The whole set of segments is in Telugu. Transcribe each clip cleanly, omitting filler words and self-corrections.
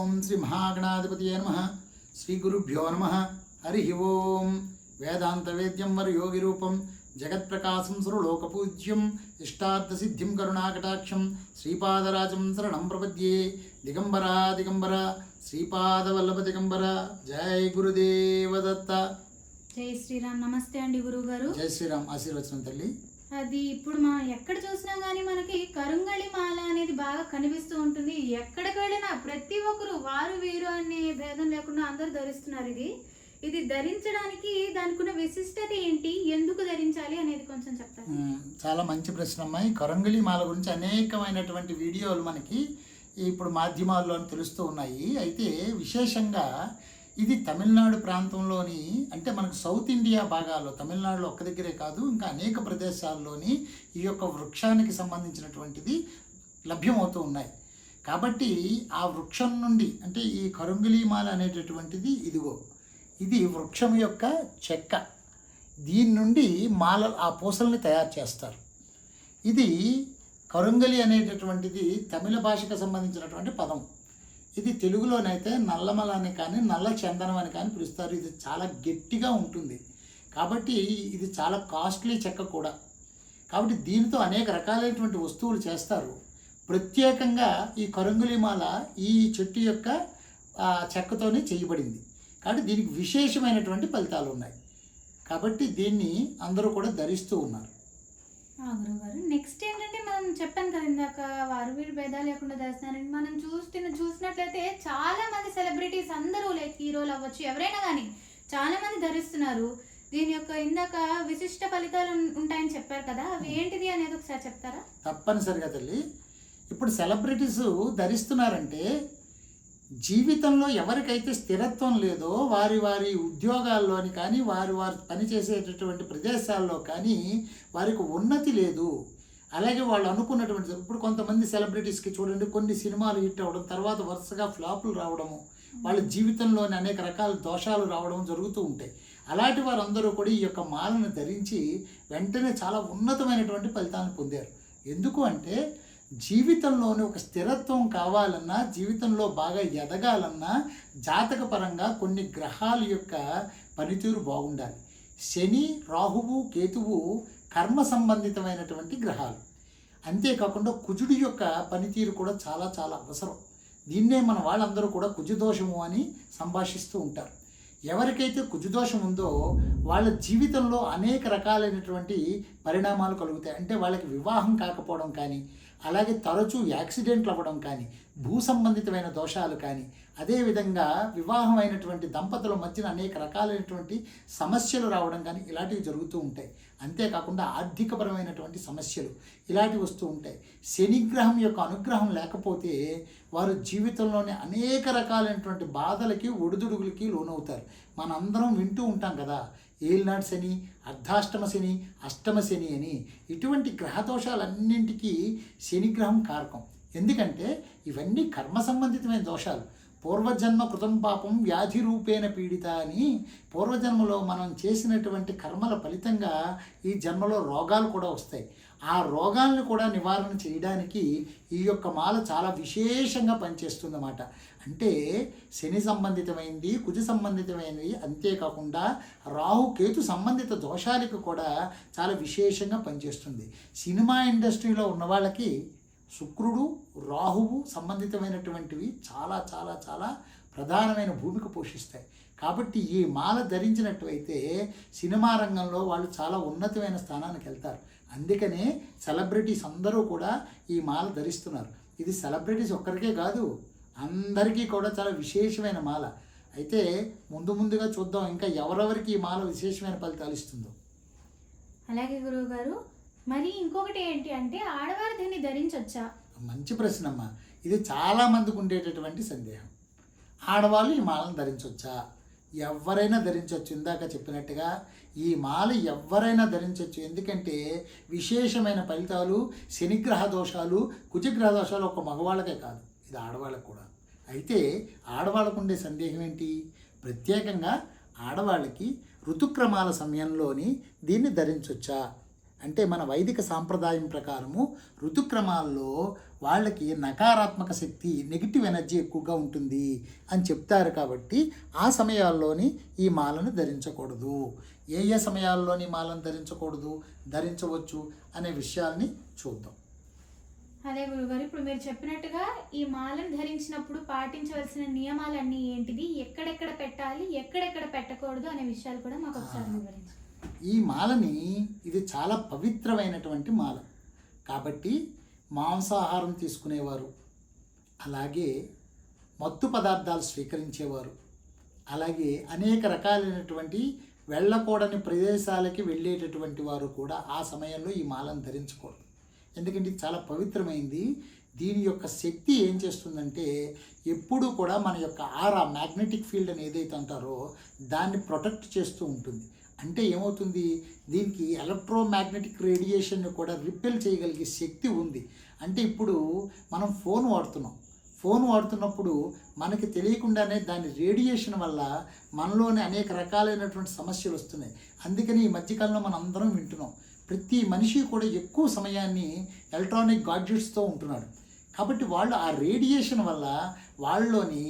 ఓం శ్రీ మహాగణాధిపతియే నమః. శ్రీ గురుభ్యో నమః. హరి ఓం. వేదాంత వేద్యం వర యోగి రూపం జగత్ప్రకాశం సర్వలోకపూజ్యం ఇష్టార్థసిద్ధిం కరుణాకటాక్షం శ్రీపాదరాజం శరణం ప్రపద్యే. దిగంబర దిగంబర శ్రీపాదవల్లభ దిగంబర. జై గురుదేవదత్త. జై శ్రీరామ్. నమస్తే అండి గురువు గారు. జై శ్రీరామ్. ఆశీర్వచనం తల్లి. అది ఇప్పుడు మనం ఎక్కడ చూసినా కానీ మనకి కరుంగళి మాల అనేది బాగా కనిపిస్తూ ఉంటుంది. ఎక్కడికి వెళ్ళినా ప్రతి ఒక్కరు వారు వీరు అనే భేదం లేకుండా అందరూ ధరిస్తున్నారు. ఇది ధరించడానికి దానికి ఉన్న విశిష్టత ఏంటి, ఎందుకు ధరించాలి అనేది కొంచెం చెప్తారు. చాలా మంచి ప్రశ్న అమ్మాయి. కరంగళి మాల గురించి అనేకమైనటువంటి వీడియోలు మనకి ఇప్పుడు మాధ్యమాల్లో తెలుస్తూ ఉన్నాయి. అయితే విశేషంగా ఇది తమిళనాడు ప్రాంతంలోని, అంటే మనకు సౌత్ ఇండియా భాగాల్లో, తమిళనాడులో ఒక్క దగ్గరే కాదు ఇంకా అనేక ప్రదేశాల్లోని ఈ యొక్క వృక్షానికి సంబంధించినటువంటిది లభ్యమవుతూ ఉన్నాయి. కాబట్టి ఆ వృక్షం నుండి, అంటే ఈ కరుంగళి మాల అనేటటువంటిది ఇదిగో ఇది వృక్షం యొక్క చెక్క. దీని నుండి మాల ఆ పూసల్ని తయారు చేస్తారు. ఇది కరుంగళి అనేటటువంటిది తమిళ భాషకు సంబంధించినటువంటి పదం. ఇది తెలుగులోనైతే నల్లమల అని కానీ నల్ల చందనం అని కానీ పిలుస్తారు. ఇది చాలా గట్టిగా ఉంటుంది కాబట్టి ఇది చాలా కాస్ట్లీ చెక్క కూడా. కాబట్టి దీనితో అనేక రకాలైనటువంటి వస్తువులు చేస్తారు. ప్రత్యేకంగా ఈ కరుంగళి మాల ఈ చెట్టు యొక్క చెక్కతోనే చేయబడింది. కాబట్టి దీనికి విశేషమైనటువంటి ఫలితాలు ఉన్నాయి. కాబట్టి దీన్ని అందరూ కూడా ధరిస్తూ ఉన్నారు. గురుగారు, నెక్స్ట్ ఏంటంటే మనం చెప్పాను కదా ఇందాక వారు వీరు భేదాలు లేకుండా ధరిస్తున్నారని. మనం చూసినట్లయితే చాలా మంది సెలబ్రిటీస్ అందరూ లైక్ హీరోలు అవ్వచ్చు, ఎవరైనా కానీ చాలా మంది ధరిస్తున్నారు. దీని యొక్క ఇందాక విశిష్ట ఫలితాలు ఉంటాయని చెప్పారు కదా, అవి ఏంటిది అనేది ఒకసారి చెప్తారా? తప్పనిసరిగా తల్లి. ఇప్పుడు సెలబ్రిటీస్ ధరిస్తున్నారంటే జీవితంలో ఎవరికైతే స్థిరత్వం లేదో వారి వారి ఉద్యోగాల్లోని కానీ వారు పనిచేసేటటువంటి ప్రదేశాల్లో కానీ వారికి ఉన్నతి లేదు. అలాగే వాళ్ళు అనుకున్నటువంటి, ఇప్పుడు కొంతమంది సెలబ్రిటీస్కి చూడండి, కొన్ని సినిమాలు హిట్ అవ్వడం తర్వాత వరుసగా ఫ్లాపులు రావడము, వాళ్ళ జీవితంలోని అనేక రకాల దోషాలు రావడం జరుగుతూ ఉంటాయి. అలాంటి వారందరూ కూడా ఈ యొక్క మాలను ధరించి వెంటనే చాలా ఉన్నతమైనటువంటి ఫలితాలను పొందారు. ఎందుకు అంటే జీవితంలోని ఒక స్థిరత్వం కావాలన్నా, జీవితంలో బాగా ఎదగాలన్నా జాతకపరంగా కొన్ని గ్రహాల యొక్క పనితీరు బాగుండాలి. శని, రాహువు, కేతువు కర్మ సంబంధితమైనటువంటి గ్రహాలు. అంతేకాకుండా కుజుడి యొక్క పనితీరు కూడా చాలా చాలా అవసరం. దీన్నే మన వాళ్ళందరూ కూడా కుజదోషము అని సంభాషిస్తూ ఉంటారు. ఎవరికైతే కుజదోషం ఉందో వాళ్ళ జీవితంలో అనేక రకాలైనటువంటి పరిణామాలు కలుగుతాయి. అంటే వాళ్ళకి వివాహం కాకపోవడం కానీ, అలాగే తరచూ యాక్సిడెంట్లు అవ్వడం కానీ, భూ సంబంధితమైన దోషాలు కానీ, అదేవిధంగా వివాహం అయినటువంటి దంపతుల మధ్యన అనేక రకాలైనటువంటి సమస్యలు రావడం కానీ ఇలాంటివి జరుగుతూ ఉంటాయి. అంతేకాకుండా ఆర్థికపరమైనటువంటి సమస్యలు ఇలాంటివి వస్తూ ఉంటాయి. శనిగ్రహం యొక్క అనుగ్రహం లేకపోతే వారు జీవితంలోనే అనేక రకాలైనటువంటి బాధలకి, ఒడిదుడుగులకి లోనవుతారు. మనందరం వింటూ ఉంటాం కదా, ఏలినాడు శని, అర్ధాష్టమ శని, అష్టమ శని అని. ఇటువంటి గ్రహదోషాలన్నింటికీ శనిగ్రహం కారకం. ఎందుకంటే ఇవన్నీ కర్మ సంబంధితమైన దోషాలు. పూర్వజన్మ కృతం పాపం వ్యాధి రూపేణ పీడిత అని, పూర్వజన్మలో మనం చేసినటువంటి కర్మల ఫలితంగా ఈ జన్మలో రోగాలు కూడా వస్తాయి. ఆ రోగాలను కూడా నివారణ చేయడానికి ఈ యొక్క మాల చాలా విశేషంగా పనిచేస్తుందన్నమాట. అంటే శని సంబంధితమైనది, కుజ సంబంధితమైనది, అంతేకాకుండా రాహు, కేతు సంబంధిత దోషాలకు కూడా చాలా విశేషంగా పనిచేస్తుంది. సినిమా ఇండస్ట్రీలో ఉన్న వాళ్ళకి శుక్రుడు, రాహువు సంబంధితమైనటువంటివి చాలా చాలా చాలా ప్రధానమైన భూమిక పోషిస్తాయి. కాబట్టి ఈ మాల ధరించినట్లయితే సినిమా రంగంలో వాళ్ళు చాలా ఉన్నతమైన స్థానానికి వెళ్తారు. అందుకనే సెలబ్రిటీస్ అందరూ కూడా ఈ మాల ధరిస్తున్నారు. ఇది సెలబ్రిటీస్ ఒక్కరికే కాదు, అందరికీ కూడా చాలా విశేషమైన మాల. అయితే ముందుగా చూద్దాం ఇంకా ఎవరెవరికి ఈ మాల విశేషమైన ఫలితాలు ఇస్తుందో. అలాగే గురువు గారు, మరి ఇంకొకటి ఏంటి అంటే ఆడవారు దీన్ని ధరించవచ్చా? మంచి ప్రశ్న అమ్మా. ఇది చాలా మందికి ఉండేటటువంటి సందేహం. ఆడవాళ్ళు ఈ మాలను ధరించవచ్చా? ఎవరైనా ధరించవచ్చు. ఇందాక చెప్పినట్టుగా ఈ మాల ఎవరైనా ధరించవచ్చు. ఎందుకంటే విశేషమైన ఫలితాలు, శనిగ్రహ దోషాలు, కుజగ్రహ దోషాలు ఒక మగవాళ్ళకే కాదు, ఇది ఆడవాళ్ళకు కూడా. అయితే ఆడవాళ్ళకు ఉండే సందేహం ఏంటి? ప్రత్యేకంగా ఆడవాళ్ళకి ఋతుక్రమాల సమయంలోని దీన్ని ధరించవచ్చా అంటే మన వైదిక సాంప్రదాయం ప్రకారము ఋతుక్రమాల్లో వాళ్ళకి నకారాత్మక శక్తి, నెగిటివ్ ఎనర్జీ ఎక్కువగా ఉంటుంది అని చెప్తారు. కాబట్టి ఆ సమయాల్లోని ఈ మాలను ధరించకూడదు. ఏ ఏ సమయాల్లోని మాలను ధరించకూడదు, ధరించవచ్చు అనే విషయాల్ని చూద్దాం. అదే గురుగారు, ఇప్పుడు మీరు చెప్పినట్టుగా ఈ మాలను ధరించినప్పుడు పాటించవలసిన నియమాలన్నీ ఏంటిది, ఎక్కడెక్కడ పెట్టాలి, ఎక్కడెక్కడ పెట్టకూడదు అనే విషయాలు కూడా మాకు ఒకసారి వివరించండి. ఈ మాలని, ఇది చాలా పవిత్రమైనటువంటి మాల. కాబట్టి మాంసాహారం తీసుకునేవారు, అలాగే మత్తు పదార్థాలు స్వీకరించేవారు, అలాగే అనేక రకాలైనటువంటి వెళ్ళకూడని ప్రదేశాలకి వెళ్ళేటటువంటి వారు కూడా ఆ సమయంలో ఈ మాలను ధరించకూడదు. ఎందుకంటే ఇది చాలా పవిత్రమైంది. దీని యొక్క శక్తి ఏం చేస్తుందంటే ఎప్పుడూ కూడా మన యొక్క ఆరా, మ్యాగ్నెటిక్ ఫీల్డ్ అని ఏదైతే అంటారో దాన్ని ప్రొటెక్ట్ చేస్తూ ఉంటుంది. అంటే ఏమవుతుంది, దీనికి ఎలక్ట్రోమాగ్నెటిక్ రేడియేషన్ని కూడా రిపెల్ చేయగలిగే శక్తి ఉంది. అంటే ఇప్పుడు మనం ఫోన్ వాడుతున్నప్పుడు మనకి తెలియకుండానే దాని రేడియేషన్ వల్ల మనలోని అనేక రకాలైనటువంటి సమస్యలు వస్తున్నాయి. అందుకని ఈ మధ్యకాలంలో మనం అందరం వింటున్నాం, ప్రతి మనిషి కూడా ఎక్కువ సమయాన్ని ఎలక్ట్రానిక్ గాడ్జెట్స్తో ఉంటున్నాడు. కాబట్టి వాళ్ళు ఆ రేడియేషన్ వల్ల వాళ్ళలోని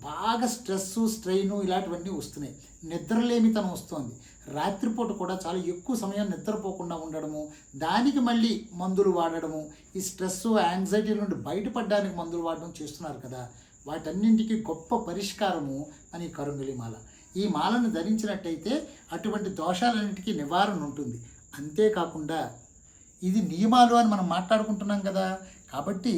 బాగా స్ట్రెస్సు, స్ట్రెయిన్ ఇలాంటివన్నీ వస్తున్నాయి. నిద్రలేమితనం వస్తుంది. రాత్రిపూట కూడా చాలా ఎక్కువ సమయం నిద్రపోకుండా ఉండడము, దానికి మళ్ళీ మందులు వాడడము, ఈ స్ట్రెస్, యాంగ్జైటీ నుండి బయటపడడానికి మందులు వాడడం చేస్తున్నారు కదా. వాటన్నింటికి గొప్ప పరిష్కారము మన ఈ కరుంగలి మాల. ఈ మాలను ధరించినట్టయితే అటువంటి దోషాలన్నింటికీ నివారణ ఉంటుంది. అంతేకాకుండా ఇది నియమాలు అని మనం మాట్లాడుకుంటున్నాం కదా. కాబట్టి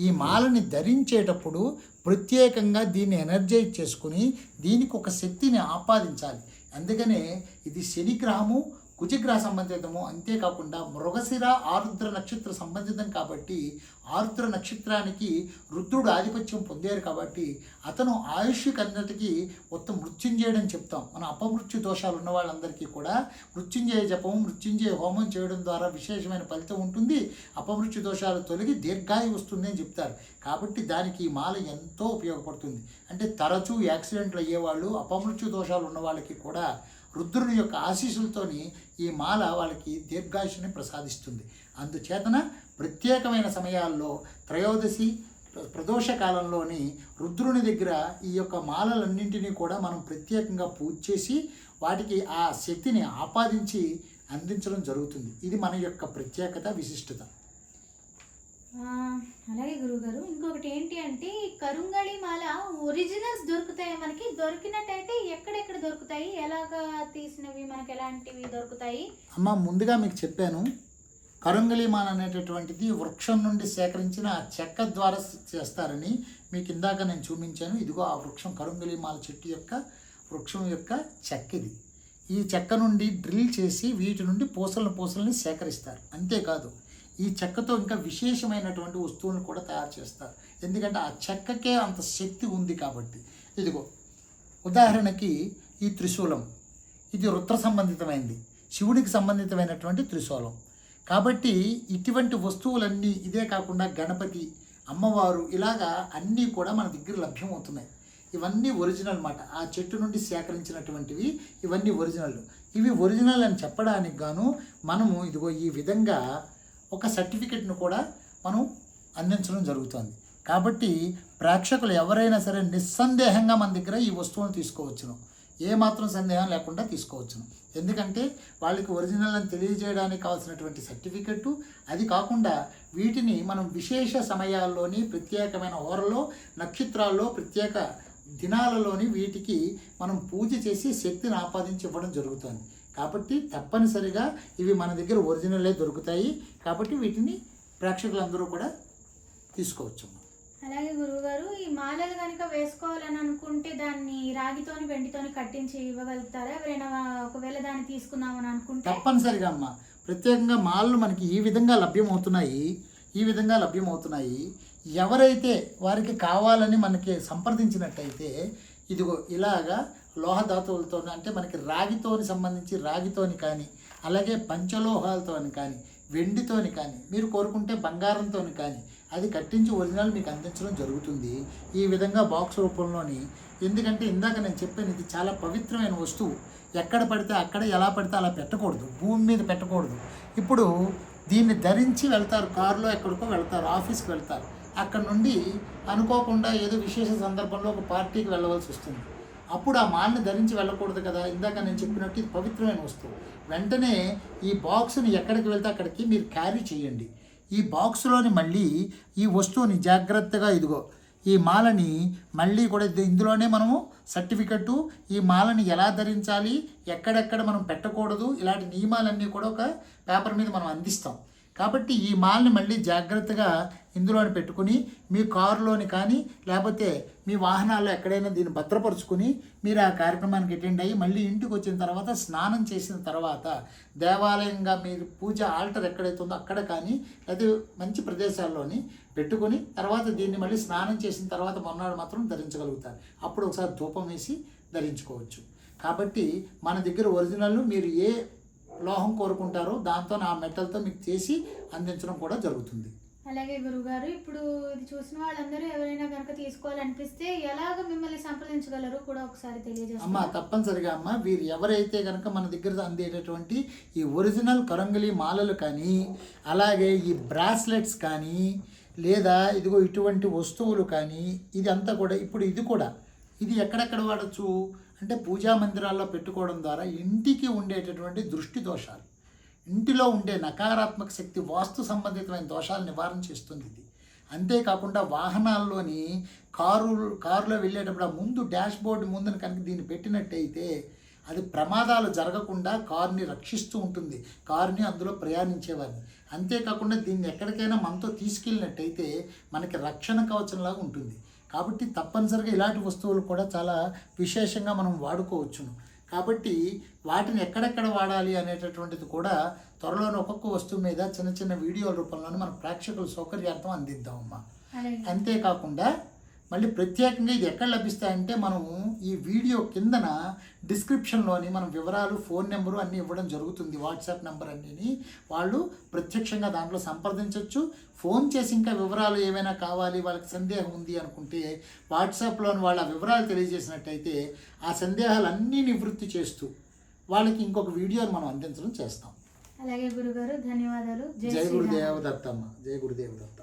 ఈ మాలని ధరించేటప్పుడు ప్రత్యేకంగా దీన్ని ఎనర్జైజ్ చేసుకుని దీనికి ఒక శక్తిని ఆపాదించాలి. అందుకనే ఇది శనిగ్రహము, కుజగ్రహ సంబంధితము, అంతేకాకుండా మృగశిర ఆరుద్ర నక్షత్ర సంబంధితం. కాబట్టి ఆరుద్ర నక్షత్రానికి రుద్రుడు ఆధిపత్యం పొందారు. కాబట్టి అతను ఆయుష్ కన్నటికి మొత్తం మృత్యుంజయుడని చెప్తాం. మన అపమృత్యు దోషాలు ఉన్న వాళ్ళందరికీ కూడా మృత్యుంజయ జపం, మృత్యుంజయ హోమం చేయడం ద్వారా విశేషమైన ఫలితం ఉంటుంది. అపమృత్యు దోషాలు తొలగి దీర్ఘాయు వస్తుంది అని చెప్తారు. కాబట్టి దానికి ఈ మాల ఎంతో ఉపయోగపడుతుంది. అంటే తరచూ యాక్సిడెంట్లు అయ్యేవాళ్ళు, అపమృత్యు దోషాలు ఉన్న వాళ్ళకి కూడా రుద్రుని యొక్క ఆశీస్సులతోని ఈ మాల వాళ్ళకి దీర్ఘాయుషుని ప్రసాదిస్తుంది. అందుచేతన ప్రత్యేకమైన సమయాల్లో త్రయోదశి, ప్రదోష కాలంలోని రుద్రుని దగ్గర ఈ యొక్క మాలలన్నింటినీ కూడా మనం ప్రత్యేకంగా పూజ చేసి వాటికి ఆ శక్తిని ఆపాదించి అందించడం జరుగుతుంది. ఇది మన యొక్క ప్రత్యేకత, విశిష్టత. అలాగే గురువుగారు, ఇంకొకటి ఏంటి అంటే కరుంగళి మాల ఒరిజినల్స్ దొరుకుతాయి మనకి, దొరికినట్టయితే ఎక్కడెక్కడ దొరుకుతాయి, ఎలాగా తీసినవి మనకి ఎలాంటివి దొరుకుతాయి? అమ్మ, ముందుగా మీకు చెప్పాను, కరుంగలి మాల అనేటటువంటిది వృక్షం నుండి సేకరించిన ఆ చెక్క ద్వారా చేస్తారని మీకు ఇందాక నేను చూపించాను. ఇదిగో ఆ వృక్షం, కరుంగలి మాల చెట్టు యొక్క వృక్షం యొక్క చెక్క ఇది. ఈ చెక్క నుండి డ్రిల్ చేసి వీటి నుండి పూసలని సేకరిస్తారు. అంతేకాదు ఈ చెక్కతో ఇంకా విశేషమైనటువంటి వస్తువులను కూడా తయారు చేస్తారు. ఎందుకంటే ఆ చెక్కకే అంత శక్తి ఉంది కాబట్టి. ఇదిగో ఉదాహరణకి ఈ త్రిశూలం, ఇది రుద్ర సంబంధితమైనది, శివుడికి సంబంధితమైనటువంటి త్రిశూలం. కాబట్టి ఇటువంటి వస్తువులన్నీ, ఇదే కాకుండా గణపతి, అమ్మవారు, ఇలాగా అన్నీ కూడా మన దగ్గర లభ్యమవుతున్నాయి. ఇవన్నీ ఒరిజినల్ మాట. ఆ చెట్టు నుండి సేకరించినటువంటివి ఇవన్నీ ఒరిజినల్. ఇవి ఒరిజినల్ అని చెప్పడానికి గాను మనము ఇదిగో ఈ విధంగా ఒక సర్టిఫికెట్ను కూడా మనం అందించడం జరుగుతుంది. కాబట్టి ప్రేక్షకులు ఎవరైనా సరే నిస్సందేహంగా మన దగ్గర ఈ వస్తువును తీసుకోవచ్చును, ఏమాత్రం సందేహం లేకుండా తీసుకోవచ్చును. ఎందుకంటే వాళ్ళకి ఒరిజినల్ అని తెలియజేయడానికి కావాల్సినటువంటి సర్టిఫికెట్టు, అది కాకుండా వీటిని మనం విశేష సమయాల్లోని, ప్రత్యేకమైన హోరలో, నక్షత్రాల్లో, ప్రత్యేక దినాలలోని వీటికి మనం పూజ చేసి శక్తిని ఆపాదించి ఇవ్వడం జరుగుతుంది. కాబట్టి తప్పనిసరిగా ఇవి మన దగ్గర ఒరిజినలే దొరుకుతాయి. కాబట్టి వీటిని ప్రేక్షకులందరూ కూడా తీసుకోవచ్చు. అలాగే గురువుగారు, ఈ మాలలు కనుక వేసుకోవాలని అనుకుంటే దాన్ని రాగితోని, వెండితోని కట్టించి ఇవ్వగలుగుతారా ఎవరైనా, ఒకవేళ దాన్ని తీసుకుందామని అనుకుంటే? తప్పనిసరిగా అమ్మ. ప్రత్యేకంగా మాలలు మనకి ఈ విధంగా లభ్యమవుతున్నాయి. ఎవరైతే వారికి కావాలని మనకి సంప్రదించినట్టయితే ఇదిగో ఇలాగా లోహధాతువులతో, అంటే మనకి రాగితోని సంబంధించి రాగితోని కానీ, అలాగే పంచలోహాలతోని కానీ, వెండితోని కానీ, మీరు కోరుకుంటే బంగారంతోని కానీ అది కట్టించి ఒరిజినల్ మీకు అందించడం జరుగుతుంది. ఈ విధంగా బాక్స్ రూపంలోని ఎందుకంటే ఇందాక నేను చెప్పాను, ఇది చాలా పవిత్రమైన వస్తువు. ఎక్కడ పడితే అక్కడ, ఎలా పడితే అలా పెట్టకూడదు, భూమి మీద పెట్టకూడదు. ఇప్పుడు దీన్ని ధరించి వెళ్తారు, కారులో ఎక్కడికో వెళ్తారు, ఆఫీస్కి వెళ్తారు. అక్కడ నుండి అనుకోకుండా ఏదో విశేష సందర్భంలో ఒక పార్టీకి వెళ్ళవలసి వస్తుంది. అప్పుడు ఆ మాల్ని ధరించి వెళ్ళకూడదు కదా. ఇందాక నేను చెప్పినట్టు ఇది పవిత్రమైన వస్తువు. వెంటనే ఈ బాక్స్ని ఎక్కడికి వెళ్తే అక్కడికి మీరు క్యారీ చేయండి. ఈ బాక్స్లోని మళ్ళీ ఈ వస్తువుని జాగ్రత్తగా, ఇదిగో ఈ మాలని మళ్ళీ కూడా ఇందులోనే మనము సర్టిఫికెట్టు, ఈ మాలని ఎలా ధరించాలి, ఎక్కడెక్కడ మనం పెట్టకూడదు, ఇలాంటి నియమాలన్నీ కూడా ఒక పేపర్ మీద మనం అందిస్తాం. కాబట్టి ఈ మాల్ని మళ్ళీ జాగ్రత్తగా ఇందులోని పెట్టుకుని మీ కారులోని కానీ లేకపోతే మీ వాహనాల్లో ఎక్కడైనా దీన్ని భద్రపరుచుకుని మీరు ఆ కార్యక్రమానికి అటెండ్ అయ్యి మళ్ళీ ఇంటికి వచ్చిన తర్వాత స్నానం చేసిన తర్వాత దేవాలయంగా మీరు పూజ ఆల్టర్ ఎక్కడైతే ఉందో అక్కడ కానీ లేదా మంచి ప్రదేశాల్లోని పెట్టుకుని తర్వాత దీన్ని మళ్ళీ స్నానం చేసిన తర్వాత మొన్నాడు మాత్రం ధరించగలుగుతారు. అప్పుడు ఒకసారి ధూపం వేసి ధరించుకోవచ్చు. కాబట్టి మన దగ్గర ఒరిజినల్ మీరు ఏ లోహం కోరుకుంటారో దాంతో ఆ మెటల్తో మీకు చేసి అందించడం కూడా జరుగుతుంది. అలాగే గురుగారు, ఇప్పుడు ఇది చూసిన వాళ్ళందరూ ఎవరైనా కనుక తీసుకోవాలనిపిస్తే ఎలాగ మిమ్మల్ని సంప్రదించగలరు కూడా ఒకసారి తెలియజేస్తారా? అమ్మ తప్పనిసరిగా అమ్మ, వీరు ఎవరైతే కనుక మన దగ్గర అందేటటువంటి ఈ ఒరిజినల్ కరంగలి మాలలు కానీ అలాగే ఈ బ్రాస్లెట్స్ కానీ లేదా ఇదిగో ఇటువంటి వస్తువులు కానీ ఇదంతా కూడా ఇప్పుడు ఇది ఎక్కడెక్కడ వాడచ్చు అంటే పూజా మందిరాల్లో పెట్టుకోవడం ద్వారా ఇంటికి ఉండేటటువంటి దృష్టి దోషాలు, ఇంటిలో ఉండే నకారాత్మక శక్తి, వాస్తు సంబంధితమైన దోషాలు నివారణ చేస్తుంది ఇది. అంతేకాకుండా వాహనాల్లోని కారులో వెళ్ళేటప్పుడు ఆ ముందు డాష్ బోర్డు ముందున కనుక దీన్ని పెట్టినట్టయితే అది ప్రమాదాలు జరగకుండా కారుని రక్షిస్తూ ఉంటుంది, కారుని అందులో ప్రయాణించేవారిని. అంతేకాకుండా దీన్ని ఎక్కడికైనా మనతో తీసుకెళ్ళినట్టయితే మనకి రక్షణ కవచంలాగా ఉంటుంది. కాబట్టి తప్పనిసరిగా ఇలాంటి వస్తువులు కూడా చాలా విశేషంగా మనం వాడుకోవచ్చును. కాబట్టి వాటిని ఎక్కడెక్కడ వాడాలి అనేటటువంటిది కూడా త్వరలోనే ఒక్కొక్క వస్తువు మీద చిన్న చిన్న వీడియోల రూపంలోనే మన ప్రేక్షకుల సౌకర్యార్థం అందిద్దామమ్మా. అంతేకాకుండా మళ్ళీ ప్రత్యేకంగా ఇది ఎక్కడ లభిస్తాయంటే మనము ఈ వీడియో కిందన డిస్క్రిప్షన్లోని మనం వివరాలు, ఫోన్ నెంబరు అన్నీ ఇవ్వడం జరుగుతుంది, వాట్సాప్ నెంబర్ అన్నీ. వాళ్ళు ప్రత్యక్షంగా దాంట్లో సంప్రదించవచ్చు. ఫోన్ చేసి ఇంకా వివరాలు ఏమైనా కావాలి, వాళ్ళకి సందేహం ఉంది అనుకుంటే వాట్సాప్లోని వాళ్ళ వివరాలు తెలియజేసినట్టయితే ఆ సందేహాలన్నీ నివృత్తి చేస్తూ వాళ్ళకి ఇంకొక వీడియోని మనం అందించడం చేస్తాం. అలాగే గురుగారు, ధన్యవాదాలు. జై గురుదేవ దత్తమ్మ. జై గురుదేవ దత్త.